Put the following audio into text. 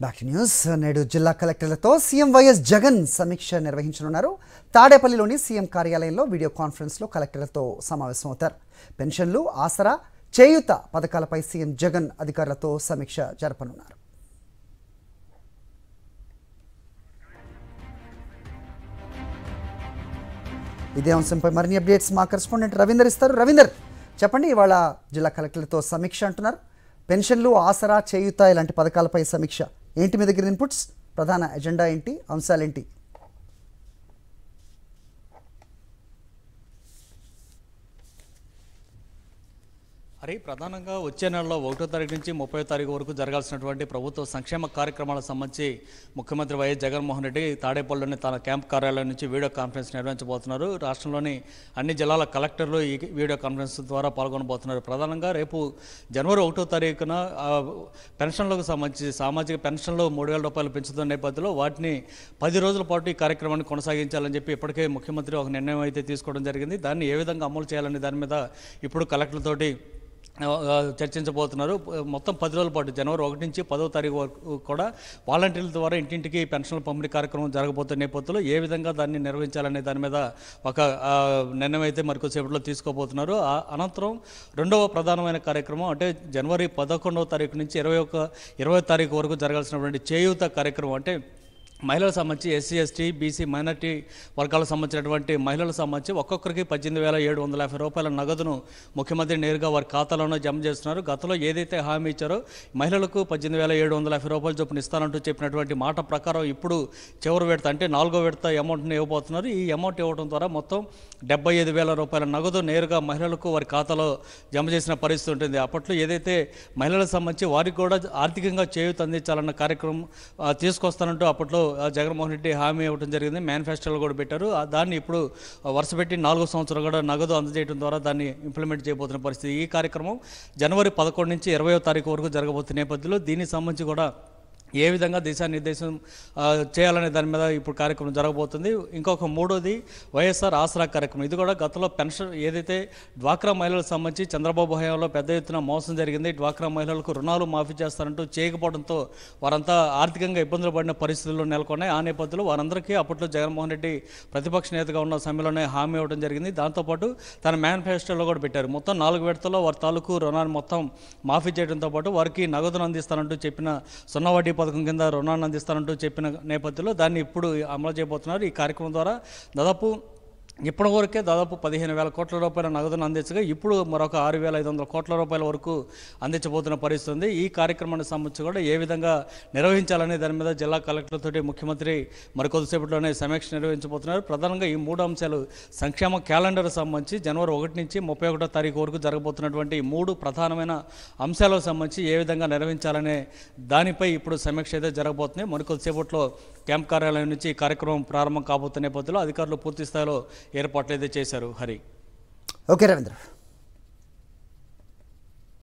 Back to news. నేడు జిల్లా కలెక్టర్లతో సీఎం వైఎస్ జగన్ సమీక్ష నిర్వహించనున్నారు. తాడేపల్లిలోని సీఎం కార్యాలయంలో వీడియో కాన్ఫరెన్స్లో కలెక్టర్లతో సమావేశమవుతారు. పెన్షన్లు, ఆసరా, చేయూత పథకాలపై సీఎం జగన్ అధికారులతో సమీక్ష జరపనున్నారు. ఇదే అంశంపై మరిన్ని అప్డేట్స్ మా కరెస్పాండెంట్ రవీందర్ ఇస్తారు. రవీందర్, చెప్పండి, ఇవాళ జిల్లా కలెక్టర్లతో సమీక్ష అంటున్నారు. పెన్షన్లు, ఆసరా, చేయూత ఇలాంటి పథకాలపై సమీక్ష ఏంటి? మీ దగ్గర ఇన్పుట్స్, ప్రధాన ఎజెండా ఏంటి, అంశాలేంటి? ప్రధానంగా వచ్చే నెలలో 1వ తారీఖు నుంచి 30వ తారీఖు వరకు జరగాల్సినటువంటి ప్రభుత్వ సంక్షేమ కార్యక్రమాలకు సంబంధించి ముఖ్యమంత్రి వైఎస్ జగన్మోహన్ రెడ్డి తాడేపల్లిలోని తన క్యాంప్ కార్యాలయం నుంచి వీడియో కాన్ఫరెన్స్ నిర్వహించబోతున్నారు. రాష్ట్రంలోని అన్ని జిల్లాల కలెక్టర్లు ఈ వీడియో కాన్ఫరెన్స్ ద్వారా పాల్గొనబోతున్నారు. ప్రధానంగా రేపు జనవరి 1వ తారీఖున పెన్షన్లకు సంబంధించి సామాజిక పెన్షన్లు 3,000 రూపాయలు పెంచుతున్న నేపథ్యంలో వాటిని 10 రోజుల పాటు ఈ కార్యక్రమాన్ని కొనసాగించాలని చెప్పి ఇప్పటికే ముఖ్యమంత్రి ఒక నిర్ణయం అయితే తీసుకోవడం జరిగింది. దాన్ని ఏ విధంగా అమలు చేయాలనే దాని మీద ఇప్పుడు కలెక్టర్లతోటి చర్చించబోతున్నారు. మొత్తం 10 రోజుల పాటు జనవరి 1 నుంచి 10వ తారీఖు వరకు కూడా వాలంటీర్ల ద్వారా ఇంటింటికి పెన్షన్ల పంపిణీ కార్యక్రమం జరగబోతున్న నేపథ్యంలో ఏ విధంగా దాన్ని నిర్వహించాలనే దాని మీద ఒక నిర్ణయం అయితే మరికొద్దిసేపట్లో తీసుకోబోతున్నారు. అనంతరం రెండవ ప్రధానమైన కార్యక్రమం అంటే జనవరి 11వ తారీఖు నుంచి 20వ తారీఖు వరకు జరగాల్సినటువంటి చేయూత కార్యక్రమం, అంటే మహిళలకు సంబంధించి ఎస్సీ, ఎస్టీ, బీసీ, మైనార్టీ వర్గాలకు సంబంధించినటువంటి మహిళలకు సంబంధించి ఒక్కొక్కరికి 18,750 రూపాయల నగదును ముఖ్యమంత్రి నేరుగా వారి ఖాతాలోనే జమ చేస్తున్నారు. గతంలో ఏదైతే హామీ ఇచ్చారో మహిళలకు 18,750 రూపాయలు చొప్పున ఇస్తానంటూ చెప్పినటువంటి మాట ప్రకారం ఇప్పుడు చివరి విడత అంటే 4వ విడత అమౌంట్ని ఇవ్వబోతున్నారు. ఈ అమౌంట్ ఇవ్వడం ద్వారా మొత్తం 75,000 రూపాయల నగదు నేరుగా మహిళలకు వారి ఖాతాలో జమ చేసిన పరిస్థితి ఉంటుంది. అప్పట్లో ఏదైతే మహిళలకు సంబంధించి వారికి కూడా ఆర్థికంగా చేయూత అందించాలన్న కార్యక్రమం తీసుకొస్తానంటూ అప్పట్లో జగన్మోహన్ రెడ్డి హామీ ఇవ్వడం జరిగింది. మేనిఫెస్టోలో కూడా పెట్టారు. దాన్ని ఇప్పుడు వరుసపెట్టి 4వ సంవత్సరం కూడా నగదు అందజేయడం ద్వారా దాన్ని ఇంప్లిమెంట్ చేయబోతున్న పరిస్థితి. ఈ కార్యక్రమం జనవరి 11 నుంచి 20వ తారీఖు వరకు జరగబోతున్న నేపథ్యంలో దీనికి సంబంధించి కూడా ఏ విధంగా దిశానిర్దేశం చేయాలనే దాని మీద ఇప్పుడు కార్యక్రమం జరగబోతుంది. ఇంకొక మూడోది వైఎస్ఆర్ ఆసరా కార్యక్రమం. ఇది కూడా గతంలో పెన్షన్ ఏదైతే డ్వాక్రా మహిళలకు సంబంధించి చంద్రబాబు హయాంలో పెద్ద ఎత్తున మోసం జరిగింది. డ్వాక్రా మహిళలకు రుణాలు మాఫీ చేస్తారంటూ చేయకపోవడంతో వారంతా ఆర్థికంగా ఇబ్బందులు పడిన పరిస్థితుల్లో నెలకొన్నాయి. ఆ నేపథ్యంలో వారందరికీ అప్పట్లో జగన్మోహన్ రెడ్డి ప్రతిపక్ష నేతగా ఉన్న సమయంలోనే హామీ ఇవ్వడం జరిగింది. దాంతోపాటు తన మేనిఫెస్టోలో కూడా పెట్టారు. మొత్తం 4 విడతల్లో వారి తాలూకు రుణాన్ని మొత్తం మాఫీ చేయడంతో పాటు వారికి నగదును అందిస్తానంటూ చెప్పిన 0 వడ్డీ పథకం కింద రుణాన్ని అందిస్తానంటూ చెప్పిన నేపథ్యంలో దాన్ని ఇప్పుడు అమలు చేయబోతున్నారు. ఈ కార్యక్రమం ద్వారా ఇప్పటి వరకే దాదాపు 15,000 కోట్ల రూపాయల నగదును అందించగా ఇప్పుడు మరొక 6,500 కోట్ల రూపాయల వరకు అందించబోతున్న పరిస్థితి ఉంది. ఈ కార్యక్రమానికి సంబంధించి కూడా ఏ విధంగా నిర్వహించాలనే దాని మీద జిల్లా కలెక్టర్లతో ముఖ్యమంత్రి మరికొద్దిసేపట్లోనే సమీక్ష నిర్వహించబోతున్నారు. ప్రధానంగా ఈ 3 అంశాలు సంక్షేమ క్యాలెండర్ సంబంధించి జనవరి 1 నుంచి 31వ తారీఖు వరకు జరగబోతున్నటువంటి 3 ప్రధానమైన అంశాలకు సంబంధించి ఏ విధంగా నిర్వహించాలనే దానిపై ఇప్పుడు సమీక్ష అయితే జరగబోతుంది. మరికొద్దిసేపట్లో క్యాంప్ కార్యాలయం నుంచి ఈ కార్యక్రమం ప్రారంభం కాబోతున్న నేపథ్యంలో అధికారులు పూర్తి స్థాయిలో ఏర్పాట్లు అయితే చేశారు. హరి. ఓకే రవీంద్ర.